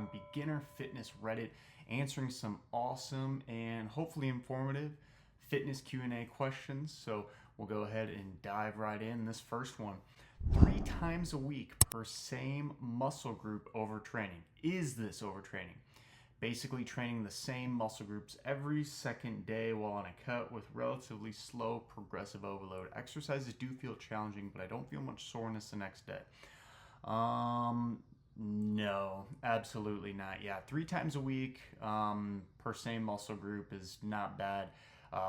on Beginner Fitness Reddit, answering some awesome and hopefully informative fitness Q&A questions. So we'll go ahead and dive right in. This first one: 3 times a week per same muscle group overtraining. Is this overtraining? Basically training the same muscle groups every second day while on a cut with relatively slow progressive overload. Exercises do feel challenging, but I don't feel much soreness the next day. No, absolutely not. Yeah, 3 times a week per same muscle group is not bad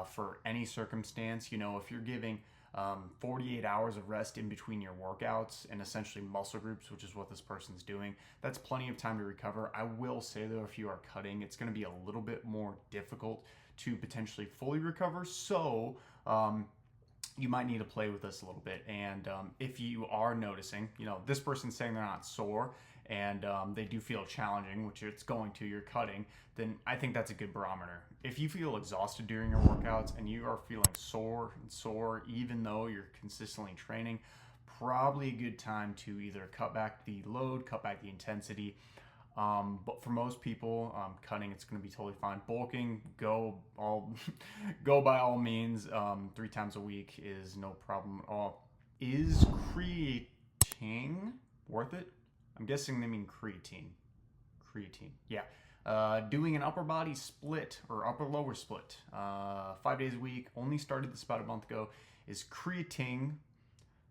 for any circumstance. You know, if you're giving 48 hours of rest in between your workouts and essentially muscle groups, which is what this person's doing, that's plenty of time to recover. I will say though, if you are cutting, it's going to be a little bit more difficult to potentially fully recover. So you might need to play with this a little bit. And if you are noticing, you know, this person's saying they're not sore and they do feel challenging, which it's going to, you're cutting, then I think that's a good barometer. If you feel exhausted during your workouts and you are feeling sore, even though you're consistently training, probably a good time to either cut back the load, cut back the intensity. But for most people, cutting, it's going to be totally fine. Bulking, go by all means. 3 times a week is no problem at all. Is creatine worth it? I'm guessing they mean creatine. Yeah. Doing an upper body split or upper lower split, 5 days a week. Only started this about a month ago. Is creatine,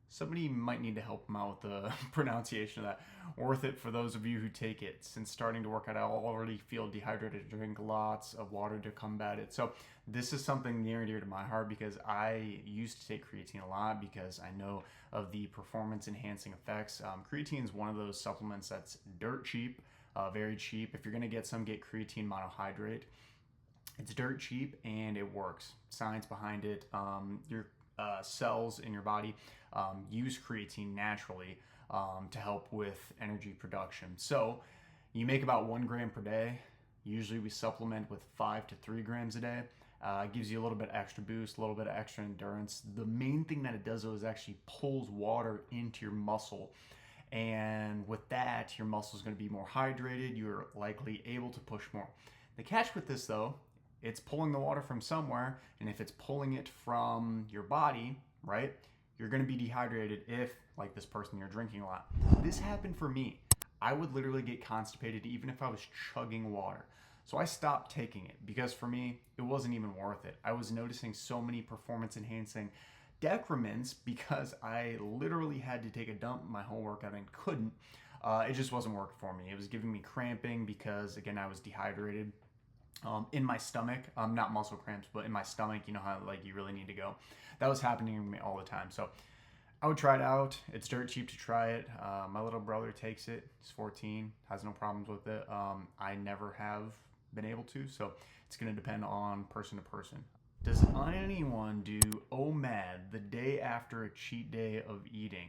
somebody might need to help them out with the pronunciation of that, worth it for those of you who take it? Since starting to work out, I already feel dehydrated. Drink lots of water to combat it. So this is something near and dear to my heart because I used to take creatine a lot because I know of the performance enhancing effects. Creatine is one of those supplements that's dirt cheap, very cheap. If you're going to get some, get creatine monohydrate. It's dirt cheap and it works. Science behind it. Your cells in your body use creatine naturally to help with energy production. So you make about 1 gram per day. Usually we supplement with 5 to 3 grams a day. It gives you a little bit extra boost, a little bit of extra endurance. The main thing that it does though is actually pulls water into your muscle. And with that, your muscle is going to be more hydrated. You're likely able to push more. The catch with this though, it's pulling the water from somewhere, and if it's pulling it from your body, right, you're going to be dehydrated if, like this person, you're drinking a lot. This happened for me. I would literally get constipated even if I was chugging water. So I stopped taking it because for me, it wasn't even worth it. I was noticing so many performance enhancing decrements because I literally had to take a dump my whole workout and couldn't. It just wasn't working for me. It was giving me cramping because, again, I was dehydrated. In my stomach, not muscle cramps, but in my stomach, you know how like you really need to go. That was happening to me all the time. So I would try it out. It's dirt cheap to try it. My little brother takes it. He's 14, has no problems with it. I never have been able to, so it's going to depend on person to person. Does anyone do OMAD the day after a cheat day of eating?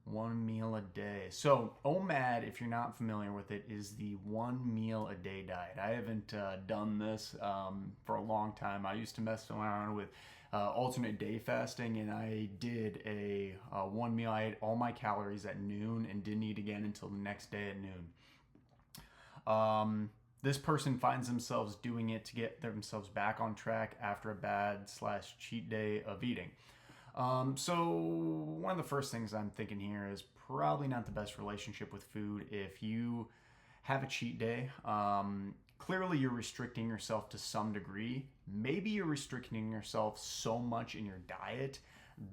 1 meal a day. So OMAD, if you're not familiar with it, is the 1 meal a day diet. I haven't done this for a long time. I used to mess around with alternate day fasting, and I did a 1 meal. I ate all my calories at noon and didn't eat again until the next day at noon. This person finds themselves doing it to get themselves back on track after a bad/cheat day of eating. So one of the first things I'm thinking here is probably not the best relationship with food. If you have a cheat day, clearly you're restricting yourself to some degree. Maybe you're restricting yourself so much in your diet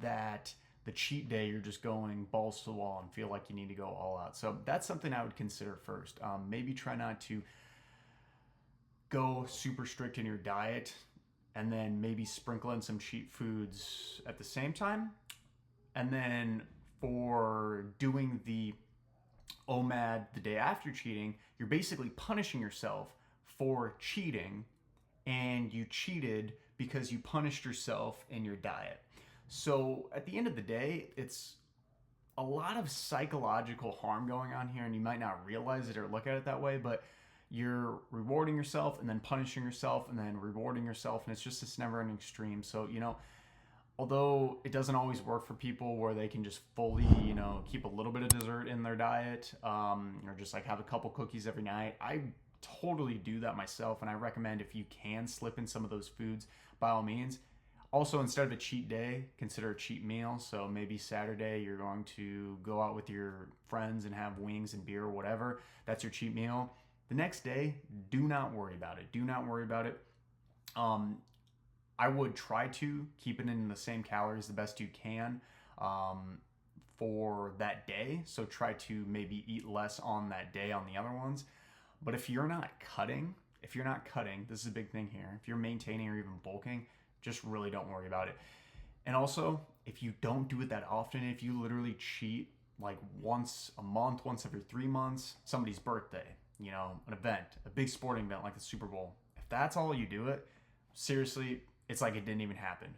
that the cheat day you're just going balls to the wall and feel like you need to go all out. So that's something I would consider first. Maybe try not to go super strict in your diet and then maybe sprinkle in some cheat foods at the same time. And then for doing the OMAD the day after cheating, you're basically punishing yourself for cheating, and you cheated because you punished yourself in your diet. So at the end of the day, it's a lot of psychological harm going on here, and you might not realize it or look at it that way, but you're rewarding yourself and then punishing yourself and then rewarding yourself, and it's just this never-ending stream. So, you know, Although it doesn't always work for people where they can just fully, keep a little bit of dessert in their diet, or just like have a couple cookies every night. I totally do that myself, and I recommend if you can slip in some of those foods, by all means. Also, instead of a cheat day, consider a cheat meal. So maybe Saturday you're going to go out with your friends and have wings and beer or whatever. That's your cheat meal. The next day, do not worry about it. Do not worry about it. I would try to keep it in the same calories the best you can for that day. So try to maybe eat less on that day on the other ones. But if you're not cutting, this is a big thing here. If you're maintaining or even bulking, just really don't worry about it. And also, if you don't do it that often, if you literally cheat like once a month, once every 3 months, somebody's birthday, an event, a big sporting event like the Super Bowl, if that's all you do it, seriously, it's like it didn't even happen.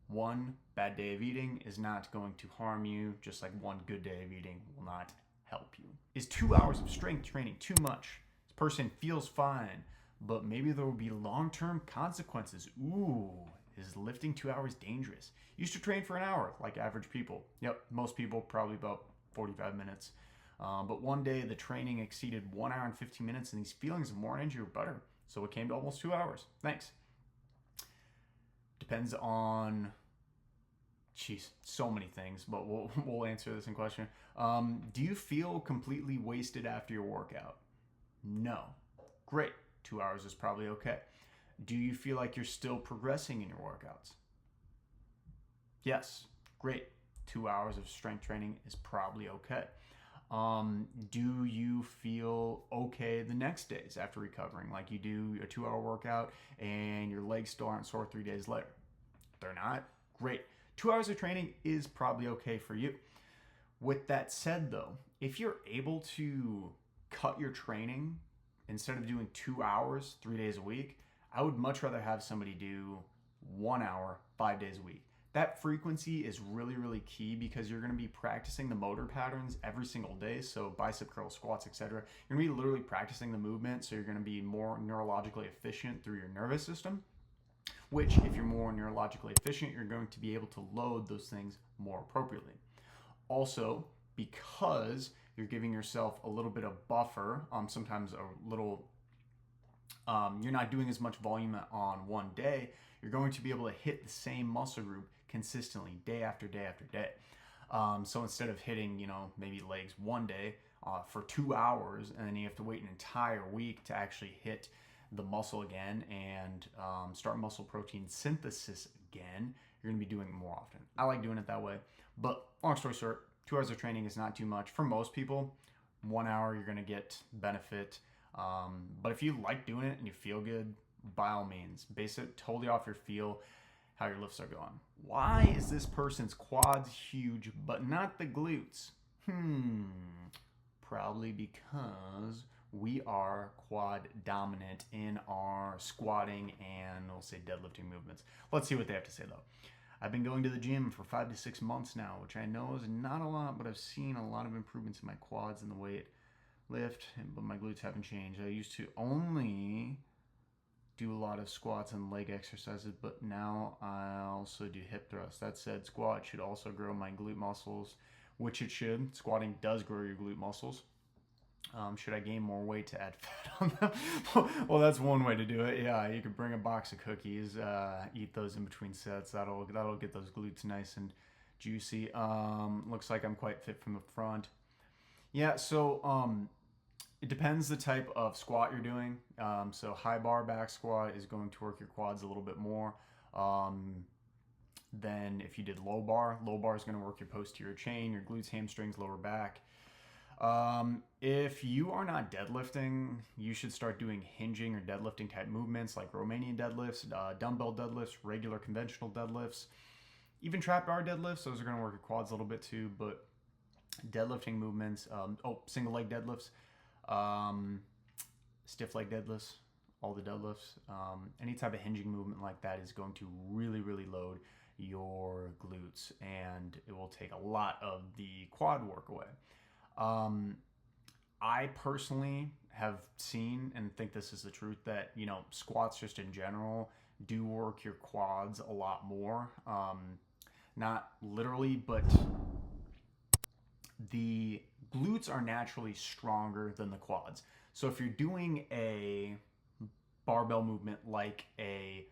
One bad day of eating is not going to harm you, just like one good day of eating will not help you. Is 2 hours of strength training too much? This person feels fine, but maybe there will be long-term consequences. Ooh, is lifting 2 hours dangerous? Used to train for an hour, like average people. Yep, most people probably about 45 minutes. But one day the training exceeded 1 hour and 15 minutes, and these feelings of more energy were better. So it came to almost 2 hours. Thanks. Depends on, so many things, but we'll answer this in question. Do you feel completely wasted after your workout? No. Great. 2 hours is probably okay. Do you feel like you're still progressing in your workouts? Yes. Great. 2 hours of strength training is probably okay. Do you feel okay the next days after recovering? Like you do a 2 hour workout and your legs still aren't sore 3 days later? They're not? Great. 2 hours of training is probably okay for you. With that said though, if you're able to cut your training instead of doing 2 hours 3 days a week, I would much rather have somebody do 1 hour 5 days a week. That frequency is really, really key because you're going to be practicing the motor patterns every single day. So bicep curls, squats, etc. You're going to be literally practicing the movement. So you're going to be more neurologically efficient through your nervous system, which if you're more neurologically efficient, you're going to be able to load those things more appropriately. Also, because you're giving yourself a little bit of buffer, sometimes a little, you're not doing as much volume on one day, you're going to be able to hit the same muscle group consistently day after day after day. So instead of hitting, maybe legs one day for 2 hours, and then you have to wait an entire week to actually hit the muscle again and start muscle protein synthesis again, you're going to be doing it more often. I like doing it that way. But long story short, 2 hours of training is not too much. For most people, 1 hour, you're going to get benefit. But if you like doing it and you feel good, by all means, base it totally off your feel, how your lifts are going. Why is this person's quads huge but not the glutes? Probably because we are quad dominant in our squatting and we'll say deadlifting movements. Let's see what they have to say though. I've been going to the gym for 5 to 6 months now, which I know is not a lot, but I've seen a lot of improvements in my quads and the weight lift, but my glutes haven't changed. I used to only do a lot of squats and leg exercises, but now I also do hip thrusts. That said, squat should also grow my glute muscles, which it should. Squatting does grow your glute muscles. Should I gain more weight to add fat on them? Well, that's one way to do it. Yeah, you could bring a box of cookies, eat those in between sets. That'll get those glutes nice and juicy. Looks like I'm quite fit from the front. Yeah, so it depends the type of squat you're doing. So high bar back squat is going to work your quads a little bit more. Than if you did low bar. Low bar is going to work your posterior chain, your glutes, hamstrings, lower back. If you are not deadlifting, you should start doing hinging or deadlifting type movements like Romanian deadlifts, dumbbell deadlifts, regular conventional deadlifts, even trap bar deadlifts. Those are going to work your quads a little bit too, but deadlifting movements, single leg deadlifts, stiff leg deadlifts, all the deadlifts, any type of hinging movement like that is going to really, really load your glutes, and it will take a lot of the quad work away. I personally have seen and think this is the truth that, squats just in general do work your quads a lot more. Not literally, but the glutes are naturally stronger than the quads. So if you're doing a barbell movement like a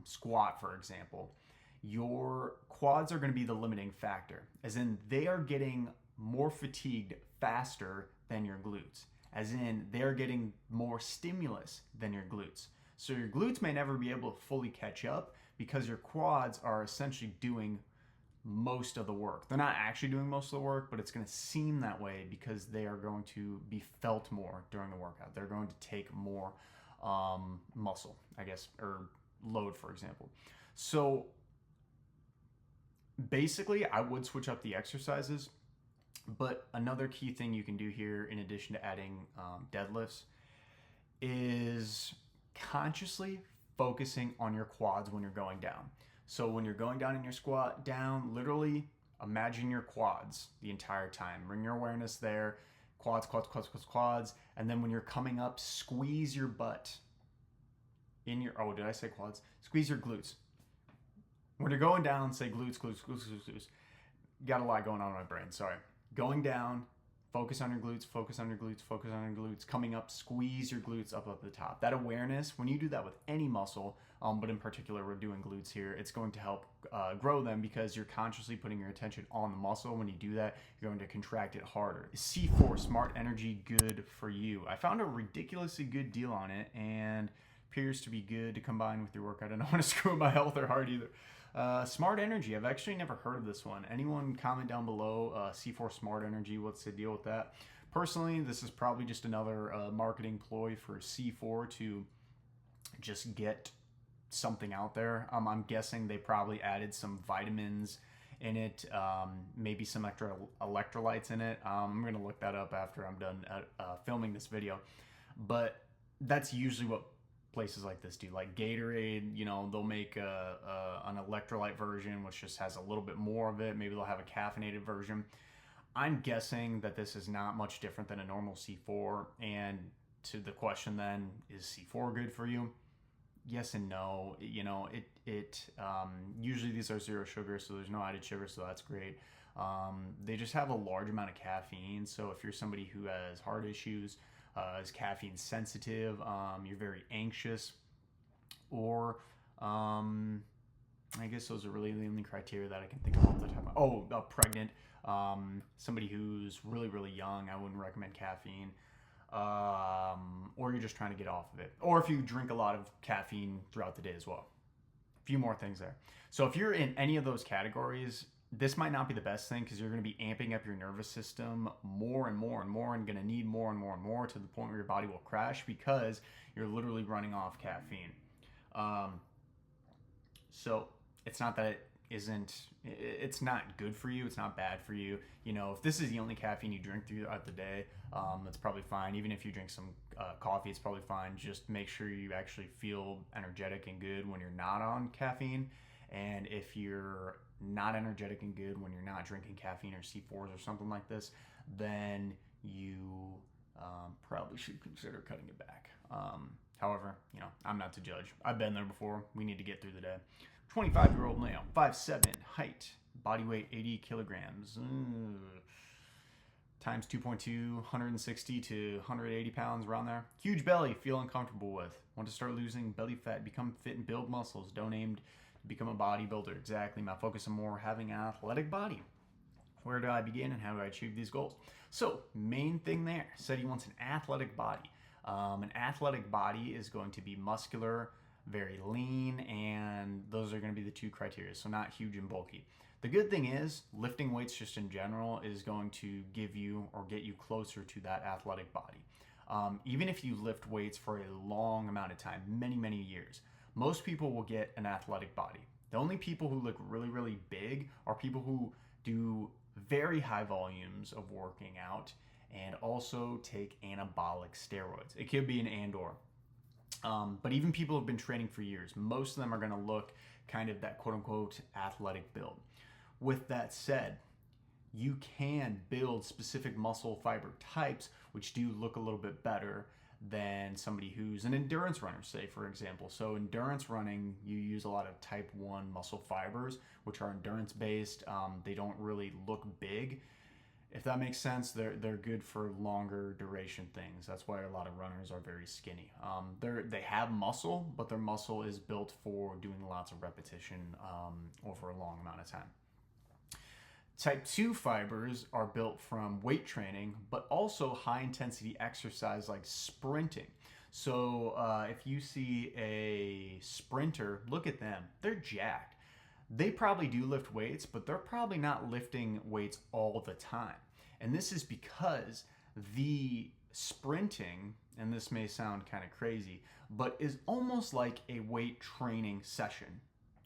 squat, for example, your quads are going to be the limiting factor, as in they are getting more fatigued faster than your glutes, as in they're getting more stimulus than your glutes. So your glutes may never be able to fully catch up because your quads are essentially doing most of the work. They're not actually doing most of the work, but it's going to seem that way because they are going to be felt more during the workout. They're going to take more muscle, I guess, or load, for example. So basically, I would switch up the exercises, but another key thing you can do here, in addition to adding deadlifts, is consciously focusing on your quads when you're going down. So when you're going down in your squat down, literally imagine your quads the entire time. Bring your awareness there. Quads, quads, quads, quads, quads. And then when you're coming up, squeeze your butt in your, oh, did I say quads? Squeeze your glutes. When you're going down, say glutes, glutes, glutes, glutes, glutes. Got a lot going on in my brain, sorry. Going down, focus on your glutes, focus on your glutes, focus on your glutes. Coming up, squeeze your glutes up the top. That awareness, when you do that with any muscle, but in particular we're doing glutes here, it's going to help grow them because you're consciously putting your attention on the muscle. When you do that, you're going to contract it harder. Is C4, Smart Energy, good for you? I found a ridiculously good deal on it and appears to be good to combine with your workout. I don't want to screw my health or heart either. Smart Energy, I've actually never heard of this one. Anyone comment down below, C4 Smart Energy, what's the deal with that? Personally, this is probably just another marketing ploy for C4 to just get something out there. I'm guessing they probably added some vitamins in it, maybe some extra electrolytes in it. I'm going to look that up after I'm done filming this video. But that's usually what places like this do. Like Gatorade, you know, they'll make an electrolyte version which just has a little bit more of it. Maybe they'll have a caffeinated version. I'm guessing that this is not much different than a normal C4. And to the question then, is C4 good for you? Yes and no. You know, usually these are zero sugar, so there's no added sugar, so that's great. They just have a large amount of caffeine, so if you're somebody who has heart issues, is caffeine sensitive, you're very anxious, or I guess those are really the only criteria that I can think of off the top of my... Oh, pregnant, somebody who's really, really young, I wouldn't recommend caffeine. Or you're just trying to get off of it. Or if you drink a lot of caffeine throughout the day as well. A few more things there. So if you're in any of those categories, this might not be the best thing because you're going to be amping up your nervous system more and more and more and going to need more and more and more to the point where your body will crash because you're literally running off caffeine. So it's not that it's not good for you. It's not bad for you. You know, if this is the only caffeine you drink throughout the day, that's probably fine. Even if you drink some coffee, it's probably fine. Just make sure you actually feel energetic and good when you're not on caffeine. And if you're not energetic and good when you're not drinking caffeine or C4s or something like this, then you probably should consider cutting it back. However, you know, I'm not to judge. I've been there before. We need to get through the day. 25-year-old male, 5'7", height, body weight 80 kilograms, times 2.2, 160 to 180 pounds, around there. Huge belly, feel uncomfortable with. Want to start losing belly fat, become fit and build muscles. Don't aim to become a bodybuilder. Exactly. My focus on more having an athletic body. Where do I begin and how do I achieve these goals? So, main thing there, said he wants an athletic body. An athletic body is going to be muscular, very lean, and those are going to be the two criteria, so not huge and bulky. The good thing is lifting weights just in general is going to give you or get you closer to that athletic body. Even if you lift weights for a long amount of time, many years, most people will get an athletic body. The only people who look really, really big are people who do very high volumes of working out and also take anabolic steroids. It could be an and/or. But even people who have been training for years, most of them are going to look kind of that quote-unquote athletic build. With that said, you can build specific muscle fiber types which do look a little bit better than somebody who's an endurance runner, say, for example. So endurance running, you use a lot of type 1 muscle fibers, which are endurance based. They don't really look big. If that makes sense, they're good for longer duration things. That's why a lot of runners are very skinny. They have muscle, but their muscle is built for doing lots of repetition over a long amount of time. Type 2 fibers are built from weight training, but also high intensity exercise like sprinting. So if you see a sprinter, look at them. They're jacked. They probably do lift weights, but they're probably not lifting weights all the time. And this is because the sprinting, and this may sound kind of crazy, but is almost like a weight training session.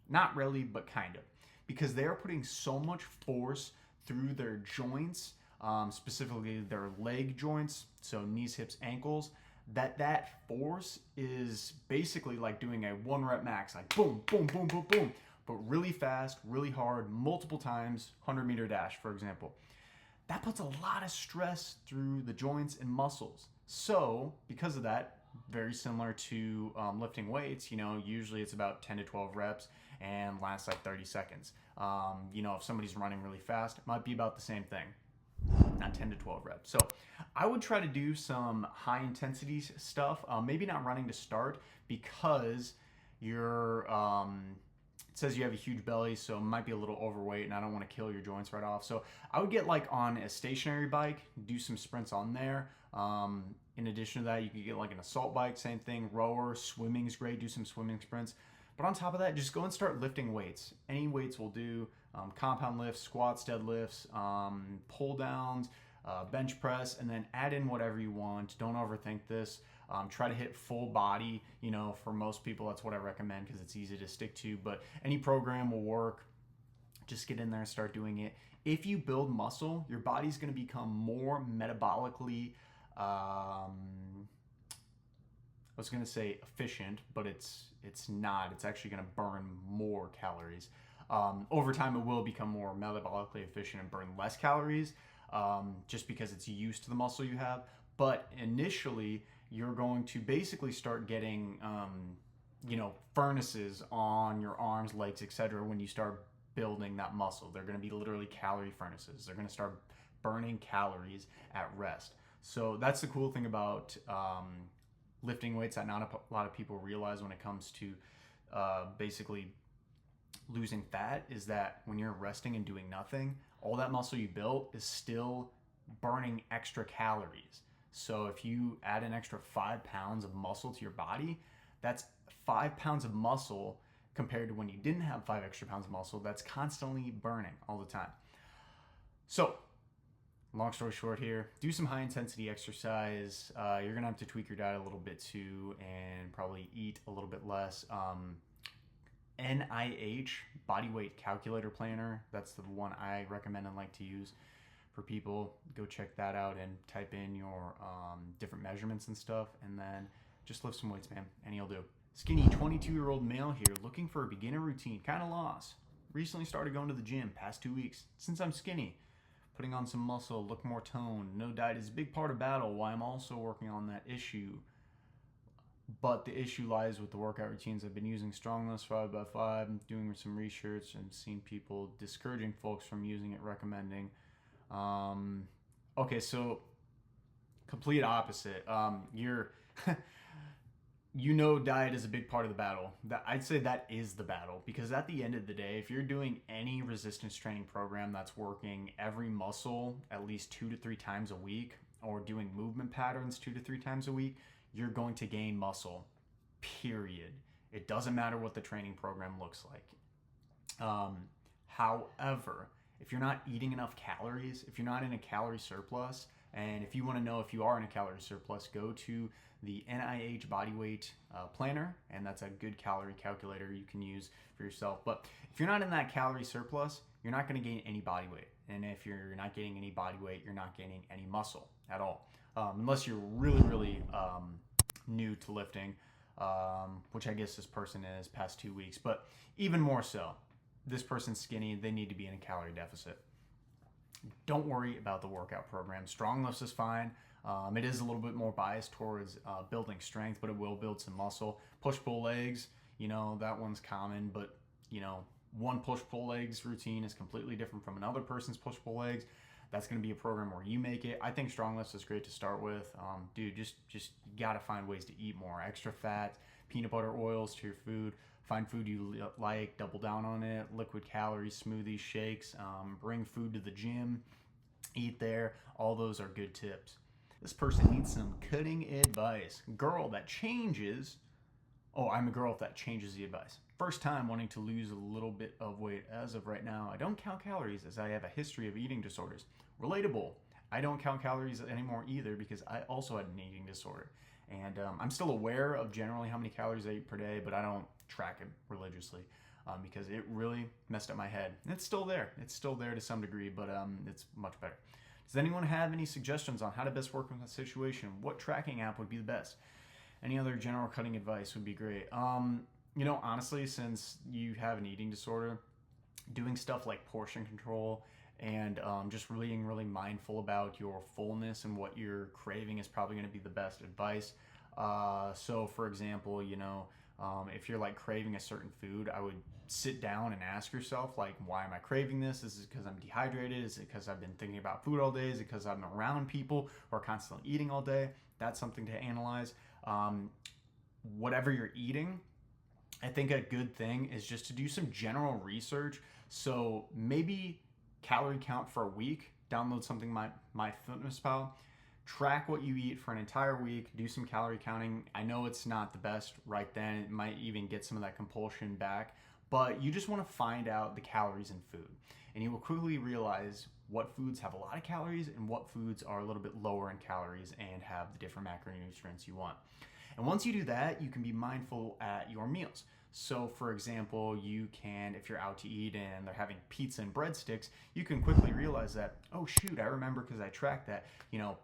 Not really, but kind of. Because they are putting so much force through their joints, specifically their leg joints, so knees, hips, ankles, that force is basically like doing a 1 rep max, like boom, boom, boom, boom, boom, but really fast, really hard, multiple times, 100-meter dash, for example. That puts a lot of stress through the joints and muscles. So because of that, very similar to lifting weights, usually it's about 10 to 12 reps and lasts like 30 seconds. If somebody's running really fast, it might be about the same thing, not 10 to 12 reps. So I would try to do some high intensity stuff, maybe not running to start because you're, it says you have a huge belly, so it might be a little overweight and I don't want to kill your joints right off. So I would get like on a stationary bike, do some sprints on there. In addition to that, you could get like an assault bike, same thing, rower, swimming is great, do some swimming sprints. But on top of that, just go and start lifting weights. Any weights will do, compound lifts, squats, deadlifts, pull downs, bench press, and then add in whatever you want. Don't overthink this. Try to hit full body. For most people, that's what I recommend because it's easy to stick to, but any program will work. Just get in there and start doing it. If you build muscle, your body's going to become more metabolically, I was going to say efficient, but it's not. It's actually going to burn more calories. Over time, it will become more metabolically efficient and burn less calories just because it's used to the muscle you have. But initially, you're going to basically start getting, furnaces on your arms, legs, etc. when you start building that muscle. They're going to be literally calorie furnaces. They're going to start burning calories at rest. So that's the cool thing about lifting weights that not a lot of people realize when it comes to basically losing fat is that when you're resting and doing nothing, all that muscle you built is still burning extra calories. So if you add an extra 5 pounds of muscle to your body, that's 5 pounds of muscle compared to when you didn't have 5 extra pounds of muscle that's constantly burning all the time. So long story short here, do some high intensity exercise. You're gonna have to tweak your diet a little bit too and probably eat a little bit less. NIH, body weight calculator planner, that's the one I recommend and like to use for people. Go check that out and type in your different measurements and stuff, and then just lift some weights, man. Any will do. Skinny 22-year-old male here, looking for a beginner routine, kind of lost. Recently started going to the gym, past 2 weeks. Since I'm skinny, putting on some muscle, look more toned. No diet is a big part of battle, why I'm also working on that issue. But the issue lies with the workout routines. I've been using Strongless 5x5, doing some research and seeing people discouraging folks from using it, recommending. Okay, so complete opposite. Diet is a big part of the battle. I'd say that is the battle, because at the end of the day, if you're doing any resistance training program that's working every muscle at least 2 to 3 times a week, or doing movement patterns 2 to 3 times a week, you're going to gain muscle, period. It doesn't matter what the training program looks like. However, if you're not eating enough calories, if you're not in a calorie surplus, and if you want to know if you are in a calorie surplus, go to the NIH body weight planner, and that's a good calorie calculator you can use for yourself. But if you're not in that calorie surplus, you're not going to gain any body weight. And if you're not gaining any body weight, you're not gaining any muscle at all. Unless you're really, really new to lifting, which I guess this person is past 2 weeks. But even more so, this person's skinny, they need to be in a calorie deficit. Don't worry about the workout program. Strong lifts is fine. It is a little bit more biased towards building strength, but it will build some muscle. Push-pull legs, that one's common, but one push-pull legs routine is completely different from another person's push-pull legs. That's going to be a program where you make it. I think strong lifts is great to start with. Dude, just you got to find ways to eat more. Extra fat, peanut butter oils to your food. Find food you like, double down on it. Liquid calories, smoothies, shakes. Bring food to the gym. Eat there. All those are good tips. This person needs some cutting advice. Girl that changes. Oh, I'm a girl if that changes the advice. First time wanting to lose a little bit of weight. As of right now, I don't count calories as I have a history of eating disorders. Relatable. I don't count calories anymore either because I also had an eating disorder. And I'm still aware of generally how many calories I eat per day, but I don't track it religiously because it really messed up my head. And it's still there. It's still there to some degree, but it's much better. Does anyone have any suggestions on how to best work with that situation? What tracking app would be the best? Any other general cutting advice would be great. Honestly, since you have an eating disorder, doing stuff like portion control and just being really mindful about your fullness and what you're craving is probably going to be the best advice. So, for example, if you're like craving a certain food, I would sit down and ask yourself, like, why am I craving this? Is it because I'm dehydrated? Is it because I've been thinking about food all day? Is it because I'm around people who are constantly eating all day? That's something to analyze. Whatever you're eating, I think a good thing is just to do some general research. So maybe calorie count for a week, download something MyFitnessPal, track what you eat for an entire week, do some calorie counting. I know it's not the best right then. It might even get some of that compulsion back, but you just want to find out the calories in food. And you will quickly realize what foods have a lot of calories and what foods are a little bit lower in calories and have the different macronutrients you want. And once you do that, you can be mindful at your meals. So for example, you can, if you're out to eat and they're having pizza and breadsticks, you can quickly realize that, oh shoot, I remember because I tracked that,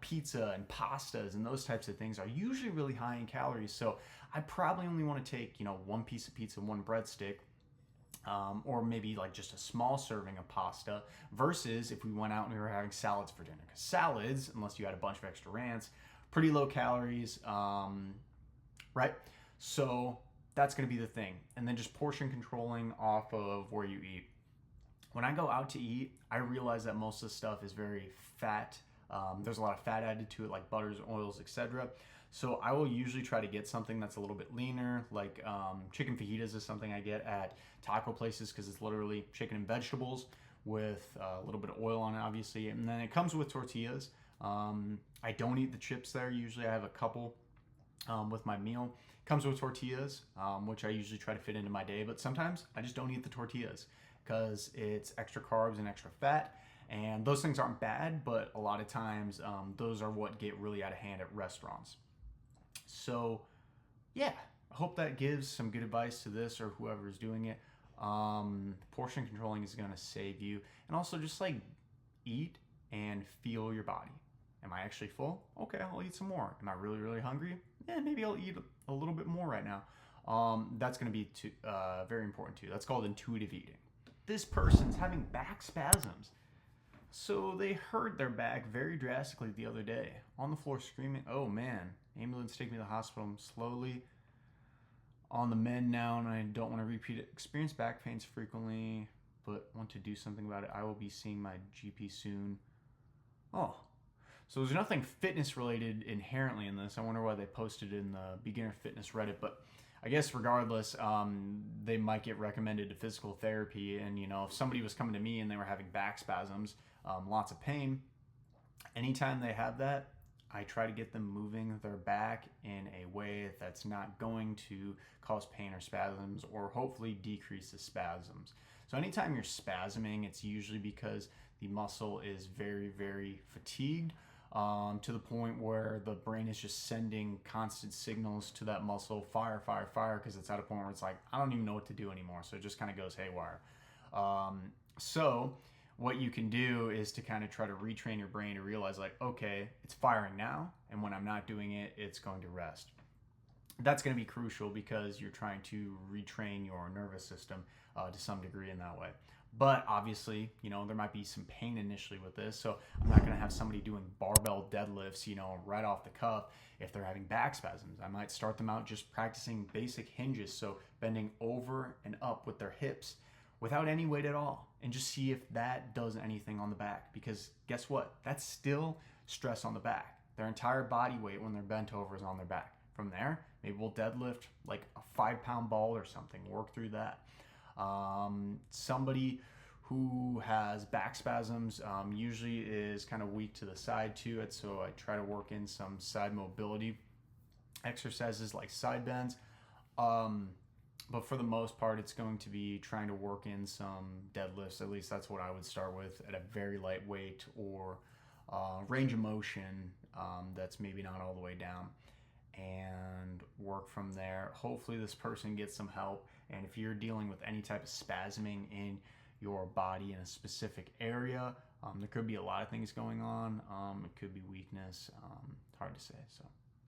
pizza and pastas and those types of things are usually really high in calories. So I probably only want to take, one piece of pizza, one breadstick, or maybe like just a small serving of pasta versus if we went out and we were having salads for dinner. Because salads, unless you had a bunch of extra ranch, pretty low calories, right? So that's going to be the thing. And then just portion controlling off of where you eat. When I go out to eat, I realize that most of the stuff is very fat. There's a lot of fat added to it, like butters, oils, etc. So I will usually try to get something that's a little bit leaner, like chicken fajitas is something I get at taco places because it's literally chicken and vegetables with a little bit of oil on it, obviously. And then it comes with tortillas. I don't eat the chips there. Usually I have a couple with my meal. Comes with tortillas, which I usually try to fit into my day, but sometimes I just don't eat the tortillas because it's extra carbs and extra fat, and those things aren't bad, but a lot of times those are what get really out of hand at restaurants. So yeah, I hope that gives some good advice to this or whoever's doing it. Portion controlling is going to save you, and also just like eat and feel your body. Am I actually full? Okay, I'll eat some more. Am I really, really hungry? Yeah, maybe I'll eat a little bit more right now. That's going to be very important too. That's called intuitive eating. This person's having back spasms. So they hurt their back very drastically the other day. On the floor screaming, oh man, ambulance, take me to the hospital. I'm slowly on the mend now and I don't want to repeat it. Experience back pains frequently, but want to do something about it. I will be seeing my GP soon. Oh. So there's nothing fitness related inherently in this. I wonder why they posted it in the beginner fitness Reddit, but I guess regardless, they might get recommended to physical therapy. And if somebody was coming to me and they were having back spasms, lots of pain, anytime they have that, I try to get them moving their back in a way that's not going to cause pain or spasms, or hopefully decrease the spasms. So anytime you're spasming, it's usually because the muscle is very, very fatigued, to the point where the brain is just sending constant signals to that muscle, fire, fire, fire, because it's at a point where it's like, I don't even know what to do anymore. So it just kind of goes haywire. So what you can do is to kind of try to retrain your brain to realize like, okay, it's firing now, and when I'm not doing it, it's going to rest. That's going to be crucial because you're trying to retrain your nervous system to some degree in that way. But obviously, there might be some pain initially with this. So I'm not going to have somebody doing barbell deadlifts, right off the cuff if they're having back spasms. I might start them out just practicing basic hinges. So bending over and up with their hips without any weight at all, and just see if that does anything on the back. Because guess what? That's still stress on the back. Their entire body weight when they're bent over is on their back. From there, maybe we'll deadlift like a 5-pound ball or something, work through that. Somebody who has back spasms usually is kind of weak to the side to it, so I try to work in some side mobility exercises like side bends. But for the most part, it's going to be trying to work in some deadlifts. At least that's what I would start with, at a very light weight, or range of motion that's maybe not all the way down, and work from there. Hopefully this person gets some help. And if you're dealing with any type of spasming in your body in a specific area, there could be a lot of things going on. It could be weakness. Hard to say. So